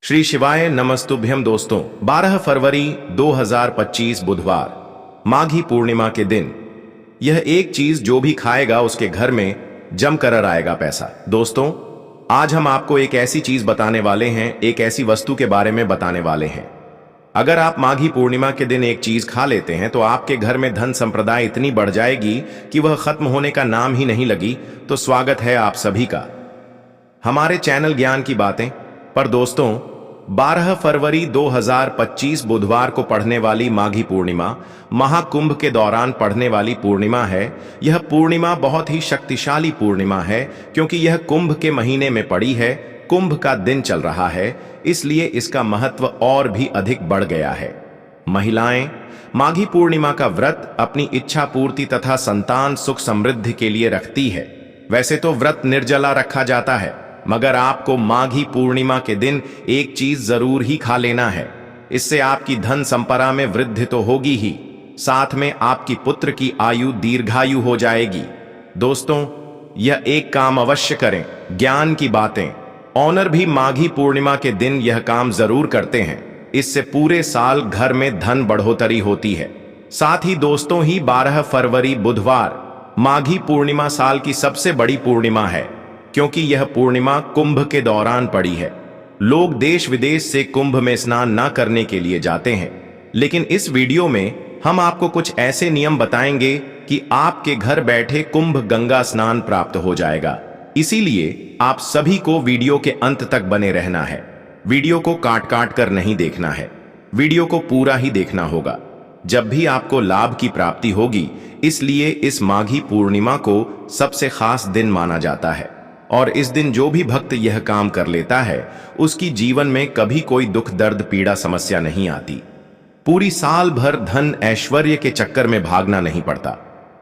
श्री शिवाय नमस्तुभ्यम दोस्तों। 12 फरवरी 2025 बुधवार, माघी पूर्णिमा के दिन यह एक चीज जो भी खाएगा उसके घर में जमकर आएगा पैसा। दोस्तों, आज हम आपको एक ऐसी चीज बताने वाले हैं, एक ऐसी वस्तु के बारे में बताने वाले हैं। अगर आप माघी पूर्णिमा के दिन एक चीज खा लेते हैं तो आपके घर में धन संप्रदाय इतनी बढ़ जाएगी कि वह खत्म होने का नाम ही नहीं लगी। तो स्वागत है आप सभी का हमारे चैनल ज्ञान की बातें पर। दोस्तों, 12 फरवरी 2025 बुधवार को पढ़ने वाली माघी पूर्णिमा महाकुंभ के दौरान पढ़ने वाली पूर्णिमा है। यह पूर्णिमा बहुत ही शक्तिशाली पूर्णिमा है क्योंकि यह कुंभ के महीने में पड़ी है, कुंभ का दिन चल रहा है, इसलिए इसका महत्व और भी अधिक बढ़ गया है। महिलाएं माघी पूर्णिमा का व्रत अपनी इच्छा पूर्ति तथा संतान सुख समृद्धि के लिए रखती है। वैसे तो व्रत निर्जला रखा जाता है, मगर आपको माघी पूर्णिमा के दिन एक चीज जरूर ही खा लेना है। इससे आपकी धन संपदा में वृद्धि तो होगी ही, साथ में आपकी पुत्र की आयु दीर्घायु हो जाएगी। दोस्तों, यह एक काम अवश्य करें। ज्ञान की बातें ऑनर भी माघी पूर्णिमा के दिन यह काम जरूर करते हैं। इससे पूरे साल घर में धन बढ़ोतरी होती है। साथ ही दोस्तों, ही 12 फरवरी बुधवार माघी पूर्णिमा साल की सबसे बड़ी पूर्णिमा है क्योंकि यह पूर्णिमा कुंभ के दौरान पड़ी है। लोग देश विदेश से कुंभ में स्नान न करने के लिए जाते हैं, लेकिन इस वीडियो में हम आपको कुछ ऐसे नियम बताएंगे कि आपके घर बैठे कुंभ गंगा स्नान प्राप्त हो जाएगा। इसीलिए आप सभी को वीडियो के अंत तक बने रहना है। वीडियो को काट काट कर नहीं देखना है, वीडियो को पूरा ही देखना होगा। जब भी आपको लाभ की प्राप्ति होगी, इसलिए इस माघी पूर्णिमा को सबसे खास दिन माना जाता है और इस दिन जो भी भक्त यह काम कर लेता है उसकी जीवन में कभी कोई दुख दर्द पीड़ा समस्या नहीं आती। पूरी साल भर धन ऐश्वर्य के चक्कर में भागना नहीं पड़ता,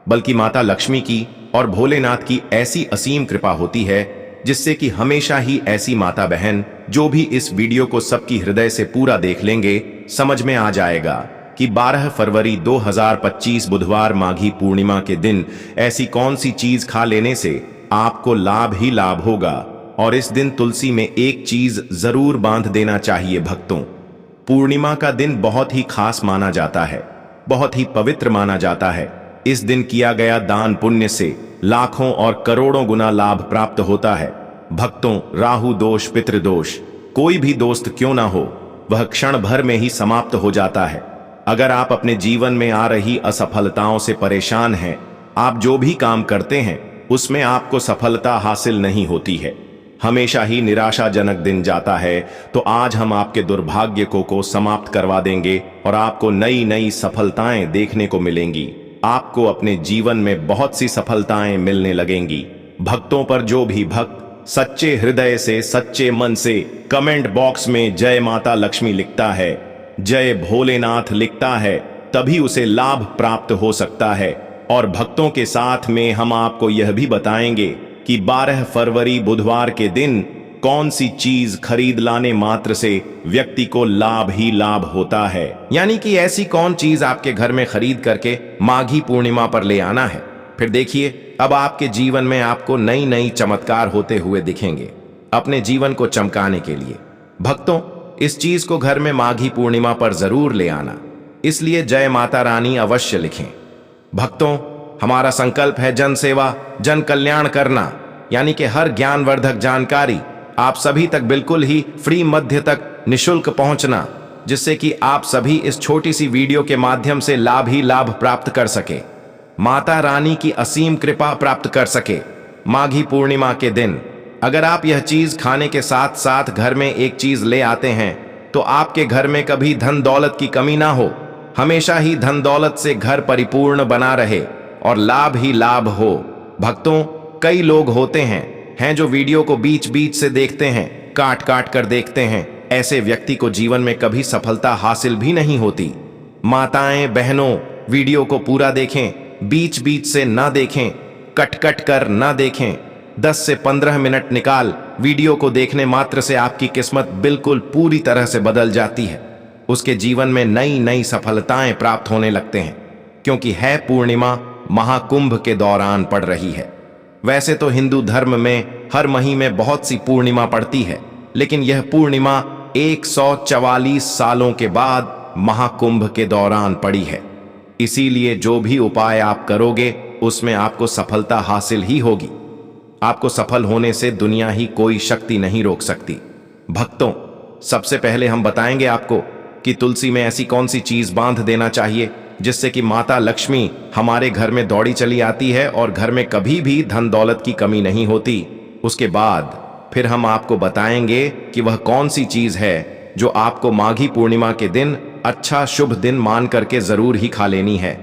बल्कि माता लक्ष्मी की और भोलेनाथ की ऐसी असीम कृपा होती है जिससे कि हमेशा ही ऐसी माता बहन जो भी इस वीडियो को सबकी हृदय से पूरा देख लेंगे, समझ में आ जाएगा कि 12 फरवरी 2025 बुधवार माघी पूर्णिमा के दिन ऐसी कौन सी चीज खा लेने से आपको लाभ ही लाभ होगा। और इस दिन तुलसी में एक चीज जरूर बांध देना चाहिए भक्तों। पूर्णिमा का दिन बहुत ही खास माना जाता है, बहुत ही पवित्र माना जाता है। इस दिन किया गया दान पुण्य से लाखों और करोड़ों गुना लाभ प्राप्त होता है। भक्तों, राहु दोष, पितृदोष, कोई भी दोस्त क्यों ना हो, वह क्षण भर में ही समाप्त हो जाता है। अगर आप अपने जीवन में आ रही असफलताओं से परेशान हैं, आप जो भी काम करते हैं उसमें आपको सफलता हासिल नहीं होती है, हमेशा ही निराशाजनक दिन जाता है, तो आज हम आपके दुर्भाग्य को समाप्त करवा देंगे और आपको नई नई सफलताएं देखने को मिलेंगी। आपको अपने जीवन में बहुत सी सफलताएं मिलने लगेंगी। भक्तों पर जो भी भक्त सच्चे हृदय से, सच्चे मन से कमेंट बॉक्स में जय माता लक्ष्मी लिखता है, जय भोलेनाथ लिखता है, तभी उसे लाभ प्राप्त हो सकता है। और भक्तों के साथ में हम आपको यह भी बताएंगे कि 12 फरवरी बुधवार के दिन कौन सी चीज खरीद लाने मात्र से व्यक्ति को लाभ ही लाभ होता है। यानी कि ऐसी कौन चीज आपके घर में खरीद करके माघी पूर्णिमा पर ले आना है। फिर देखिए, अब आपके जीवन में आपको नई नई चमत्कार होते हुए दिखेंगे अपने जीवन को चमकाने के लिए। भक्तों, इस चीज को घर में माघी पूर्णिमा पर जरूर ले आना, इसलिए जय माता रानी अवश्य लिखें। भक्तों, हमारा संकल्प है जन सेवा, जन कल्याण करना, यानी कि हर ज्ञानवर्धक जानकारी आप सभी तक बिल्कुल ही फ्री मध्य तक निशुल्क पहुंचना, जिससे कि आप सभी इस छोटी सी वीडियो के माध्यम से लाभ ही लाभ प्राप्त कर सके, माता रानी की असीम कृपा प्राप्त कर सके। माघी पूर्णिमा के दिन अगर आप यह चीज खाने के साथ साथ घर में एक चीज ले आते हैं तो आपके घर में कभी धन दौलत की कमी ना हो, हमेशा ही धन दौलत से घर परिपूर्ण बना रहे और लाभ ही लाभ हो। भक्तों, कई लोग होते हैं जो वीडियो को बीच बीच से देखते हैं, काट काट कर देखते हैं। ऐसे व्यक्ति को जीवन में कभी सफलता हासिल भी नहीं होती। माताएं, बहनों, वीडियो को पूरा देखें, बीच बीच से ना देखें, कट कट कर ना देखें। 10 से 15 मिनट निकाल वीडियो को देखने मात्र से आपकी किस्मत बिल्कुल पूरी तरह से बदल जाती है। उसके जीवन में नई नई सफलताएं प्राप्त होने लगते हैं, क्योंकि है पूर्णिमा महाकुंभ के दौरान पड़ रही है। वैसे तो हिंदू धर्म में हर महीने में बहुत सी पूर्णिमा पड़ती है, लेकिन यह पूर्णिमा 144 सालों के बाद महाकुंभ के दौरान पड़ी है। इसीलिए जो भी उपाय आप करोगे उसमें आपको सफलता हासिल ही होगी। आपको सफल होने से दुनिया ही कोई शक्ति नहीं रोक सकती। भक्तों, सबसे पहले हम बताएंगे आपको कि तुलसी में ऐसी कौन सी चीज बांध देना चाहिए जिससे कि माता लक्ष्मी हमारे घर में दौड़ी चली आती है और घर में कभी भी धन दौलत की कमी नहीं होती। उसके बाद फिर हम आपको बताएंगे कि वह कौन सी चीज है जो आपको माघी पूर्णिमा के दिन अच्छा शुभ दिन मान करके जरूर ही खा लेनी है।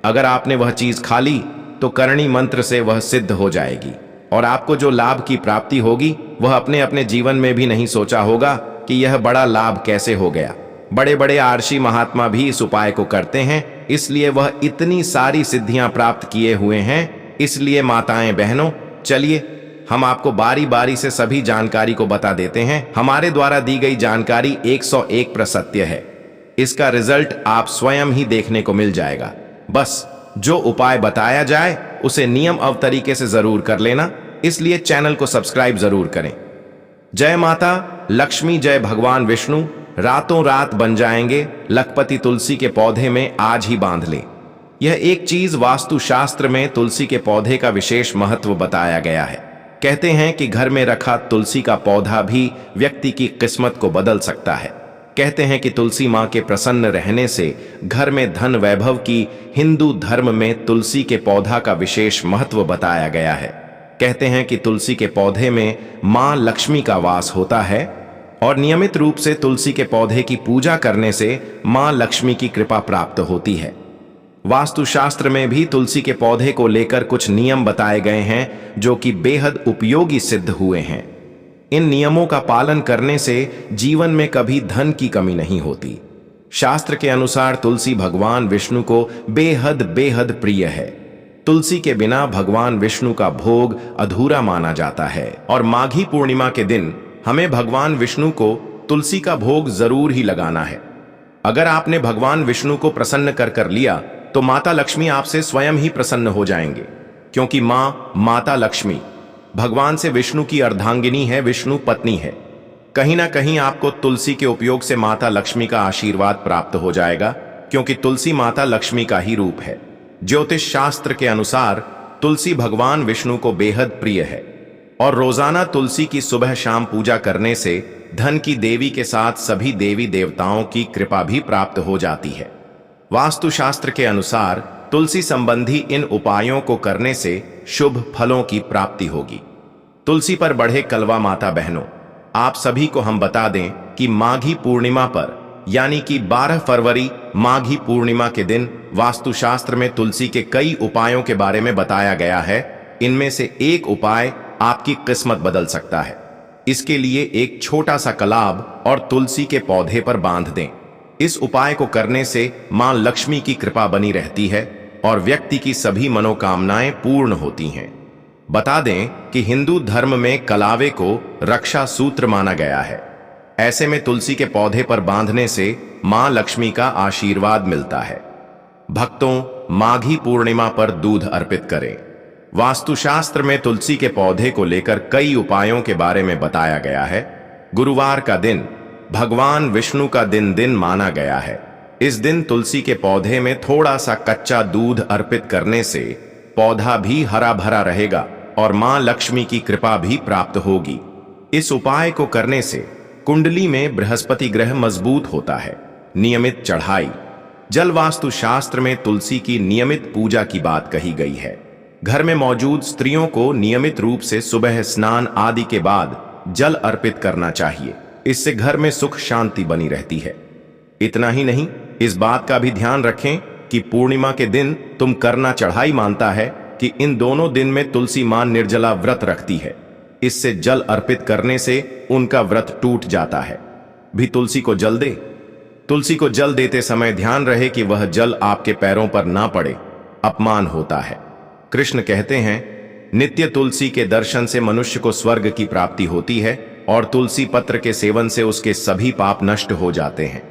अगर आपने वह चीज खा ली तो करणी मंत्र से वह सिद्ध हो जाएगी और आपको जो लाभ की प्राप्ति होगी वह अपने अपने जीवन में भी नहीं सोचा होगा कि यह बड़ा लाभ कैसे हो गया। बड़े बड़े आर्षी महात्मा भी इस उपाय को करते हैं, इसलिए वह इतनी सारी सिद्धियां प्राप्त किए हुए हैं। इसलिए माताएं बहनों, चलिए हम आपको बारी बारी से सभी जानकारी को बता देते हैं। हमारे द्वारा दी गई जानकारी 101% सत्य है। इसका रिजल्ट आप स्वयं ही देखने को मिल जाएगा। बस जो उपाय बताया जाए उसे नियम और तरीके से जरूर कर लेना, इसलिए चैनल को सब्सक्राइब जरूर करें। जय माता लक्ष्मी, जय भगवान विष्णु। रातों रात बन जाएंगे लखपति तुलसी के पौधे में आज ही बांध ले। यह एक चीज वास्तुशास्त्र में तुलसी के पौधे का विशेष महत्व बताया गया है। कहते हैं कि घर में रखा तुलसी का पौधा भी व्यक्ति की किस्मत को बदल सकता है। कहते हैं कि तुलसी मां के प्रसन्न रहने से घर में धन वैभव की हिंदू धर्म में तुलसी के पौधा का विशेष महत्व बताया गया है। कहते हैं कि तुलसी के पौधे में मां लक्ष्मी का वास होता है और नियमित रूप से तुलसी के पौधे की पूजा करने से मां लक्ष्मी की कृपा प्राप्त होती है। वास्तुशास्त्र में भी तुलसी के पौधे को लेकर कुछ नियम बताए गए हैं जो कि बेहद उपयोगी सिद्ध हुए हैं। इन नियमों का पालन करने से जीवन में कभी धन की कमी नहीं होती। शास्त्र के अनुसार तुलसी भगवान विष्णु को बेहद बेहद प्रिय है। तुलसी के बिना भगवान विष्णु का भोग अधूरा माना जाता है और माघी पूर्णिमा के दिन हमें भगवान विष्णु को तुलसी का भोग जरूर ही लगाना है। अगर आपने भगवान विष्णु को प्रसन्न कर लिया तो माता लक्ष्मी आपसे स्वयं ही प्रसन्न हो जाएंगे, क्योंकि माता लक्ष्मी भगवान से विष्णु की अर्धांगिनी है, विष्णु पत्नी है। कहीं ना कहीं आपको तुलसी के उपयोग से माता लक्ष्मी का आशीर्वाद प्राप्त हो जाएगा, क्योंकि तुलसी माता लक्ष्मी का ही रूप है। ज्योतिष शास्त्र के अनुसार तुलसी भगवान विष्णु को बेहद प्रिय है और रोजाना तुलसी की सुबह शाम पूजा करने से धन की देवी के साथ सभी देवी देवताओं की कृपा भी प्राप्त हो जाती है। वास्तुशास्त्र के अनुसार तुलसी संबंधी इन उपायों को करने से शुभ फलों की प्राप्ति होगी। तुलसी पर बढ़े कलवा माता बहनों, आप सभी को हम बता दें कि माघी पूर्णिमा पर यानी कि 12 फरवरी माघी पूर्णिमा के दिन वास्तुशास्त्र में तुलसी के कई उपायों के बारे में बताया गया है। इनमें से एक उपाय आपकी किस्मत बदल सकता है। इसके लिए एक छोटा सा कलाब और तुलसी के पौधे पर बांध दें। इस उपाय को करने से मां लक्ष्मी की कृपा बनी रहती है और व्यक्ति की सभी मनोकामनाएं पूर्ण होती हैं। बता दें कि हिंदू धर्म में कलावे को रक्षा सूत्र माना गया है। ऐसे में तुलसी के पौधे पर बांधने से मां लक्ष्मी का आशीर्वाद मिलता है। भक्तों, माघी पूर्णिमा पर दूध अर्पित करें। वास्तुशास्त्र में तुलसी के पौधे को लेकर कई उपायों के बारे में बताया गया है। गुरुवार का दिन भगवान विष्णु का दिन माना गया है। इस दिन तुलसी के पौधे में थोड़ा सा कच्चा दूध अर्पित करने से पौधा भी हरा भरा रहेगा और मां लक्ष्मी की कृपा भी प्राप्त होगी। इस उपाय को करने से कुंडली में बृहस्पति ग्रह मजबूत होता है। नियमित चढ़ाई। जल वास्तु शास्त्र में तुलसी की नियमित पूजा की बात कही गई है। घर में मौजूद स्त्रियों को नियमित रूप से सुबह स्नान आदि के बाद जल अर्पित करना चाहिए। इससे घर में सुख शांति बनी रहती है। इतना ही नहीं, इस बात का भी ध्यान रखें कि पूर्णिमा के दिन तुम करना चढ़ाई मानता है कि इन दोनों दिन में तुलसी मां निर्जला व्रत रखती है। इससे जल अर्पित करने से उनका व्रत टूट जाता है। भी तुलसी को जल दे। तुलसी को जल देते समय ध्यान रहे कि वह जल आपके पैरों पर ना पड़े, अपमान होता है। कृष्ण कहते हैं, नित्य तुलसी के दर्शन से मनुष्य को स्वर्ग की प्राप्ति होती है और तुलसी पत्र के सेवन से उसके सभी पाप नष्ट हो जाते हैं।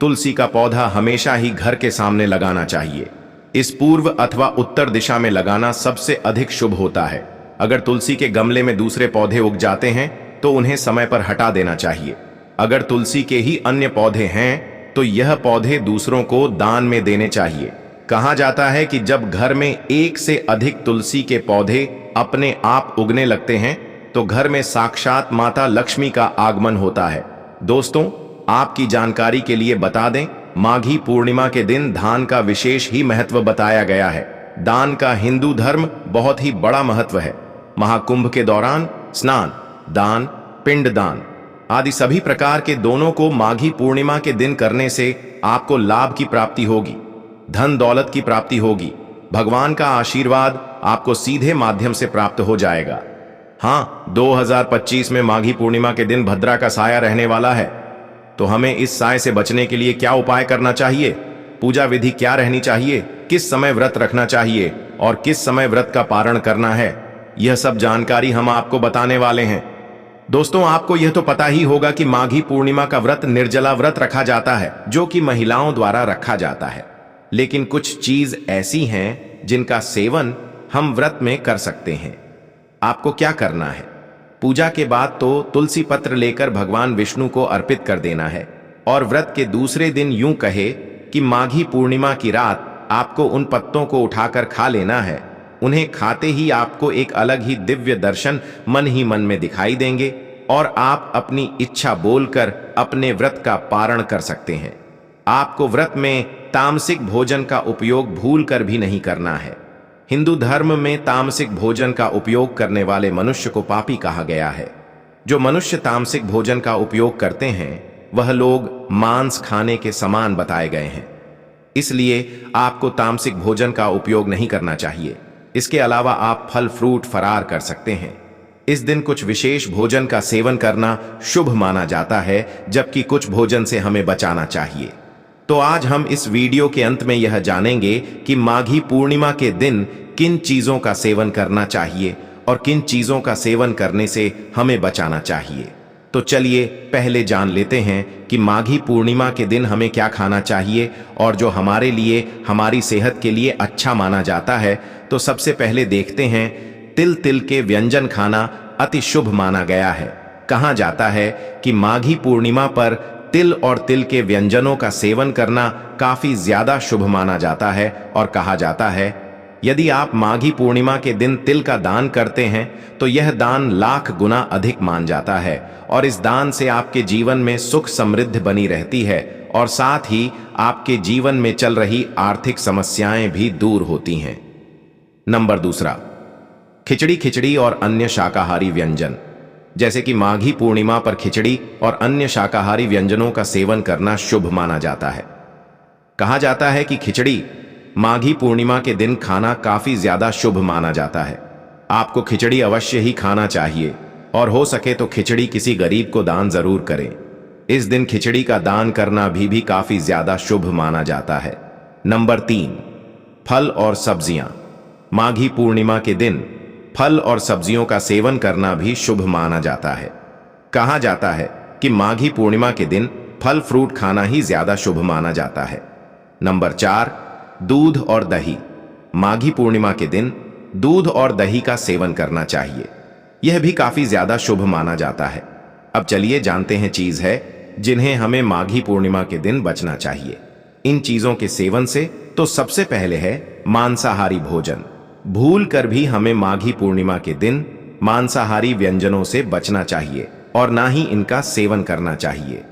तुलसी का पौधा हमेशा ही घर के सामने लगाना चाहिए। इस पूर्व अथवा उत्तर दिशा में लगाना सबसे अधिक शुभ होता है। अगर तुलसी के गमले में दूसरे पौधे उग जाते हैं तो उन्हें समय पर हटा देना चाहिए। अगर तुलसी के ही अन्य पौधे हैं तो यह पौधे दूसरों को दान में देने चाहिए। कहा जाता है कि जब घर में एक से अधिक तुलसी के पौधे अपने आप उगने लगते हैं तो घर में साक्षात माता लक्ष्मी का आगमन होता है। दोस्तों, आपकी जानकारी के लिए बता दें, माघी पूर्णिमा के दिन दान का विशेष ही महत्व बताया गया है। दान का हिंदू धर्म बहुत ही बड़ा महत्व है। महाकुंभ के दौरान स्नान, दान, पिंडदान आदि सभी प्रकार के दोनों को माघी पूर्णिमा के दिन करने से आपको लाभ की प्राप्ति होगी, धन दौलत की प्राप्ति होगी, भगवान का आशीर्वाद आपको सीधे माध्यम से प्राप्त हो जाएगा। हाँ, 2025 में माघी पूर्णिमा के दिन भद्रा का साया रहने वाला है, तो हमें इस साय से बचने के लिए क्या उपाय करना चाहिए, पूजा विधि क्या रहनी चाहिए, किस समय व्रत रखना चाहिए और किस समय व्रत का पारण करना है, यह सब जानकारी हम आपको बताने वाले हैं। दोस्तों, आपको यह तो पता ही होगा कि माघी पूर्णिमा का व्रत निर्जला व्रत रखा जाता है, जो कि महिलाओं द्वारा रखा जाता है। लेकिन कुछ चीज ऐसी हैं जिनका सेवन हम व्रत में कर सकते हैं। आपको क्या करना है? पूजा के बाद तो तुलसी पत्र लेकर भगवान विष्णु को अर्पित कर देना है और व्रत के दूसरे दिन यूं कहे कि माघी पूर्णिमा की रात आपको उन पत्तों को उठाकर खा लेना है। उन्हें खाते ही आपको एक अलग ही दिव्य दर्शन मन ही मन में दिखाई देंगे और आप अपनी इच्छा बोलकर अपने व्रत का पारण कर सकते हैं। आपको व्रत में तामसिक भोजन का उपयोग भूलकर भी नहीं करना है। हिंदू धर्म में तामसिक भोजन का उपयोग करने वाले मनुष्य को पापी कहा गया है। जो मनुष्य तामसिक भोजन का उपयोग करते हैं वह लोग मांस खाने के समान बताए गए हैं। इसलिए आपको तामसिक भोजन का उपयोग नहीं करना चाहिए। इसके अलावा आप फल फ्रूट फरार कर सकते हैं। इस दिन कुछ विशेष भोजन का सेवन करना शुभ माना जाता है, जबकि कुछ भोजन से हमें बचाना चाहिए। तो आज हम इस वीडियो के अंत में यह जानेंगे कि माघी पूर्णिमा के दिन किन चीजों का सेवन करना चाहिए और किन चीजों का सेवन करने से हमें बचाना चाहिए। तो चलिए पहले जान लेते हैं कि माघी पूर्णिमा के दिन हमें क्या खाना चाहिए और जो हमारे लिए, हमारी सेहत के लिए अच्छा माना जाता है। तो सबसे पहले देखते हैं, तिल के व्यंजन खाना अति शुभ माना गया है। कहा जाता है कि माघी पूर्णिमा पर तिल और तिल के व्यंजनों का सेवन करना काफी ज्यादा शुभ माना जाता है और कहा जाता है यदि आप माघी पूर्णिमा के दिन तिल का दान करते हैं तो यह दान लाख गुना अधिक मान जाता है और इस दान से आपके जीवन में सुख समृद्धि बनी रहती है और साथ ही आपके जीवन में चल रही आर्थिक समस्याएं भी दूर होती हैं। नंबर दूसरा, खिचड़ी और अन्य शाकाहारी व्यंजन। जैसे कि माघी पूर्णिमा पर खिचड़ी और अन्य शाकाहारी व्यंजनों का सेवन करना शुभ माना जाता है। कहा जाता है कि खिचड़ी माघी पूर्णिमा के दिन खाना काफी ज्यादा शुभ माना जाता है। आपको खिचड़ी अवश्य ही खाना चाहिए और हो सके तो खिचड़ी किसी गरीब को दान जरूर करें। इस दिन खिचड़ी का दान करना भी काफी ज्यादा शुभ माना जाता है। नंबर 3, फल और सब्जियां। माघी पूर्णिमा के दिन फल और सब्जियों का सेवन करना भी शुभ माना जाता है। कहा जाता है कि माघी पूर्णिमा के दिन फल फ्रूट खाना ही ज्यादा शुभ माना जाता है। नंबर 4, दूध और दही। माघी पूर्णिमा के दिन दूध और दही का सेवन करना चाहिए। यह भी काफी ज्यादा शुभ माना जाता है। अब चलिए जानते हैं चीज है जिन्हें हमें माघी पूर्णिमा के दिन बचना चाहिए। इन चीजों के सेवन से तो सबसे पहले है मांसाहारी भोजन। भूल कर भी हमें माघी पूर्णिमा के दिन मांसाहारी व्यंजनों से बचना चाहिए और ना ही इनका सेवन करना चाहिए।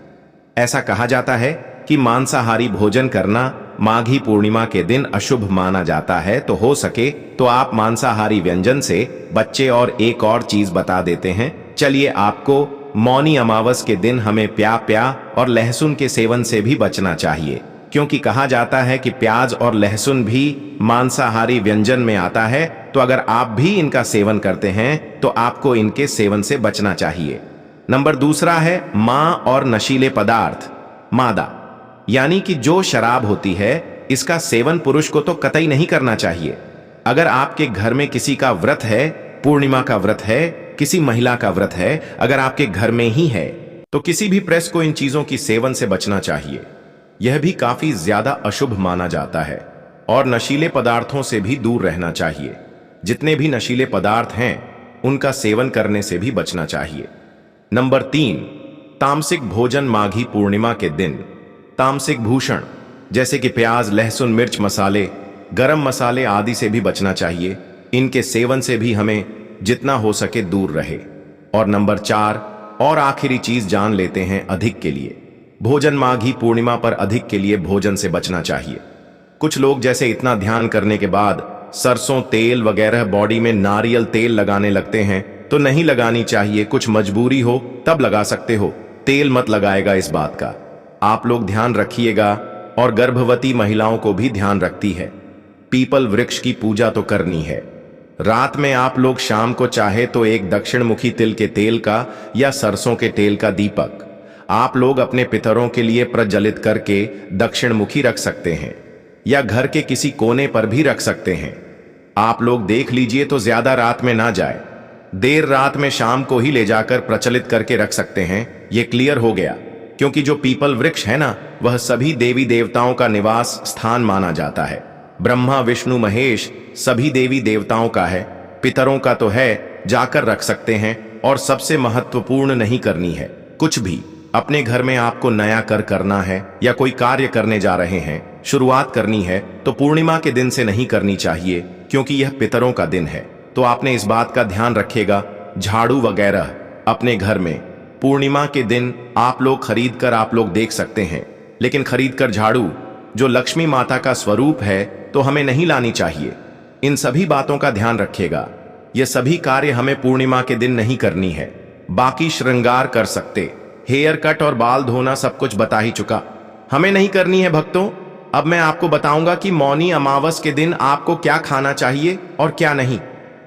ऐसा कहा जाता है कि मांसाहारी भोजन करना माघी पूर्णिमा के दिन अशुभ माना जाता है। तो हो सके तो आप मांसाहारी व्यंजन से बच्चे और एक और चीज बता देते हैं। चलिए, आपको मौनी अमावस के दिन हमें प्याज और लहसुन के सेवन से भी बचना चाहिए, क्योंकि कहा जाता है कि प्याज और लहसुन भी मांसाहारी व्यंजन में आता है। तो अगर आप भी इनका सेवन करते हैं तो आपको इनके सेवन से बचना चाहिए। नंबर दूसरा है मां और नशीले पदार्थ। मादा यानी कि जो शराब होती है, इसका सेवन पुरुष को तो कतई नहीं करना चाहिए। अगर आपके घर में किसी का व्रत है, पूर्णिमा का व्रत है, किसी महिला का व्रत है, अगर आपके घर में ही है, तो किसी भी प्रेस को इन चीजों की सेवन से बचना चाहिए। यह भी काफी ज्यादा अशुभ माना जाता है और नशीले पदार्थों से भी दूर रहना चाहिए। जितने भी नशीले पदार्थ हैं उनका सेवन करने से भी बचना चाहिए। नंबर 3, तामसिक भोजन माघी पूर्णिमा के दिन तामसिक भूषण जैसे कि प्याज, लहसुन, मिर्च, मसाले, गरम मसाले आदि से भी बचना चाहिए। इनके सेवन से भी हमें जितना हो सके दूर रहे। और नंबर 4 और आखिरी चीज जान लेते हैं अधिक के लिए। भोजन माघी पूर्णिमा पर अधिक के लिए भोजन से बचना चाहिए। कुछ लोग जैसे इतना ध्यान करने के बाद सरसों तेल वगैरह बॉडी में नारियल तेल लगाने लगते हैं, तो नहीं लगानी चाहिए। कुछ मजबूरी हो तब लगा सकते हो, तेल मत लगाएगा। इस बात का आप लोग ध्यान रखिएगा। और गर्भवती महिलाओं को भी ध्यान रखती है। पीपल वृक्ष की पूजा तो करनी है। रात में आप लोग शाम को चाहे तो एक दक्षिणमुखी तिल के तेल का या सरसों के तेल का दीपक आप लोग अपने पितरों के लिए प्रज्वलित करके दक्षिणमुखी रख सकते हैं, या घर के किसी कोने पर भी रख सकते हैं। आप लोग देख लीजिए तो ज्यादा रात में ना जाए, देर रात में शाम को ही ले जाकर प्रचलित करके रख सकते हैं। ये क्लियर हो गया। क्योंकि जो पीपल वृक्ष है ना, वह सभी देवी देवताओं का निवास स्थान माना जाता है। ब्रह्मा, विष्णु, महेश सभी देवी देवताओं का है। पितरों का तो है, जाकर रख सकते हैं। और सबसे महत्वपूर्ण, नहीं करनी है कुछ भी। अपने घर में आपको नया करना है या कोई कार्य करने जा रहे हैं, शुरुआत करनी है, तो पूर्णिमा के दिन से नहीं करनी चाहिए, क्योंकि यह पितरों का दिन है। तो आपने इस बात का ध्यान रखेगा। झाड़ू वगैरह अपने घर में पूर्णिमा के दिन आप लोग खरीद कर आप लोग देख सकते हैं, लेकिन खरीद कर झाड़ू जो लक्ष्मी माता का स्वरूप है तो हमें नहीं लानी चाहिए। इन सभी बातों का ध्यान रखिएगा। ये सभी कार्य हमें पूर्णिमा के दिन नहीं करनी है। बाकी श्रृंगार कर सकते, हेयर कट और बाल धोना सब कुछ बता ही चुका, हमें नहीं करनी है भक्तों। अब मैं आपको बताऊंगा कि मौनी अमावस के दिन आपको क्या खाना चाहिए और क्या नहीं।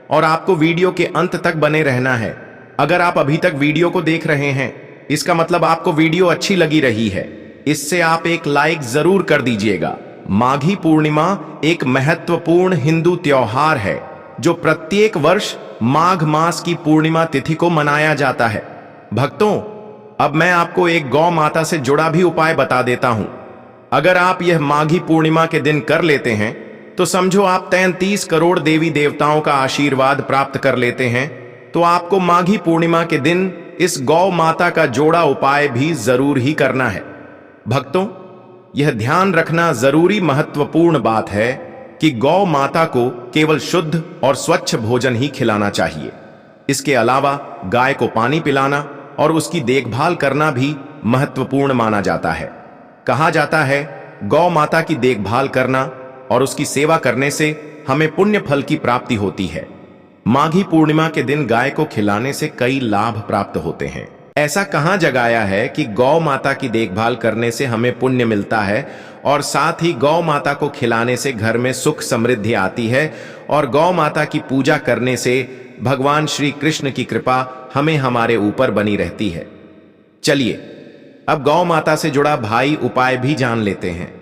और आपको वीडियो के अंत तक बने रहना है। अगर आप अभी तक वीडियो को देख रहे हैं, इसका मतलब आपको वीडियो अच्छी लगी रही है। इससे आप एक लाइक जरूर कर दीजिएगा। माघी पूर्णिमा एक महत्वपूर्ण हिंदू त्योहार है जो प्रत्येक वर्ष माघ मास की पूर्णिमा तिथि को मनाया जाता है। भक्तों, अब मैं आपको एक गौ माता से जुड़ा भी उपाय बता देता हूं। अगर आप यह माघी पूर्णिमा के दिन कर लेते हैं तो समझो आप 33 करोड़ देवी देवताओं का आशीर्वाद प्राप्त कर लेते हैं। तो आपको माघी पूर्णिमा के दिन इस गौ माता का जोड़ा उपाय भी जरूर ही करना है। भक्तों, यह ध्यान रखना जरूरी महत्वपूर्ण बात है कि गौ माता को केवल शुद्ध और स्वच्छ भोजन ही खिलाना चाहिए। इसके अलावा गाय को पानी पिलाना और उसकी देखभाल करना भी महत्वपूर्ण माना जाता है। कहा जाता है गौ माता की देखभाल करना और उसकी सेवा करने से हमें पुण्य फल की प्राप्ति होती है। माघी पूर्णिमा के दिन गाय को खिलाने से कई लाभ प्राप्त होते हैं। ऐसा कहां जगाया है कि गौ माता की देखभाल करने से हमें पुण्य मिलता है, और साथ ही गौ माता को खिलाने से घर में सुख समृद्धि आती है, और गौ माता की पूजा करने से भगवान श्री कृष्ण की कृपा हमें हमारे ऊपर बनी रहती है। चलिए अब गौ माता से जुड़ा भाई उपाय भी जान लेते हैं।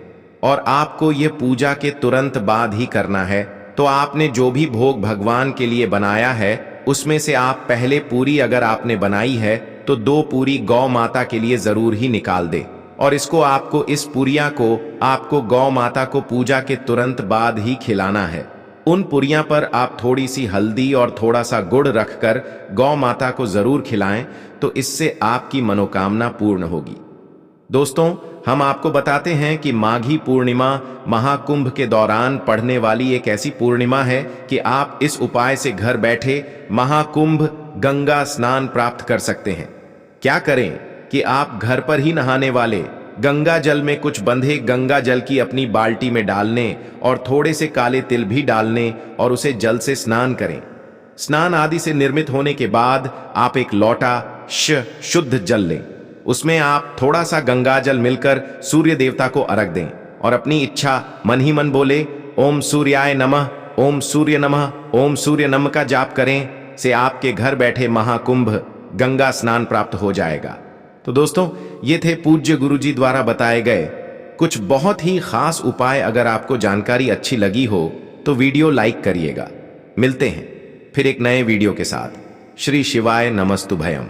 और आपको यह पूजा के तुरंत बाद ही करना है। तो आपने जो भी भोग भगवान के लिए बनाया है, उसमें से आप पहले पूरी अगर आपने बनाई है तो 2 पूरी गौ माता के लिए जरूर ही निकाल दे। और इस पुरिया को आपको गौ माता को पूजा के तुरंत बाद ही खिलाना है। उन पुरियां पर आप थोड़ी सी हल्दी और थोड़ा सा गुड़ रखकर गौ माता को जरूर खिलाएं, तो इससे आपकी मनोकामना पूर्ण होगी। दोस्तों, हम आपको बताते हैं कि माघी पूर्णिमा महाकुंभ के दौरान पढ़ने वाली एक ऐसी पूर्णिमा है कि आप इस उपाय से घर बैठे महाकुंभ गंगा स्नान प्राप्त कर सकते हैं। क्या करें कि आप घर पर ही नहाने वाले गंगा जल में कुछ बंधे गंगा जल की अपनी बाल्टी में डालने और थोड़े से काले तिल भी डालने और उसे जल से स्नान करें। स्नान आदि से निर्मित होने के बाद आप एक लोटा शुद्ध जल लें। उसमें आप थोड़ा सा गंगा जल मिलकर सूर्य देवता को अर्घ दें और अपनी इच्छा मन ही मन बोले ओम सूर्याय नमः, ओम सूर्य नमः, ओम सूर्य नमः का जाप करें से आपके घर बैठे महाकुंभ गंगा स्नान प्राप्त हो जाएगा। तो दोस्तों, ये थे पूज्य गुरुजी द्वारा बताए गए कुछ बहुत ही खास उपाय। अगर आपको जानकारी अच्छी लगी हो तो वीडियो लाइक करिएगा। मिलते हैं फिर एक नए वीडियो के साथ। श्री शिवाय नमस्तुभयम।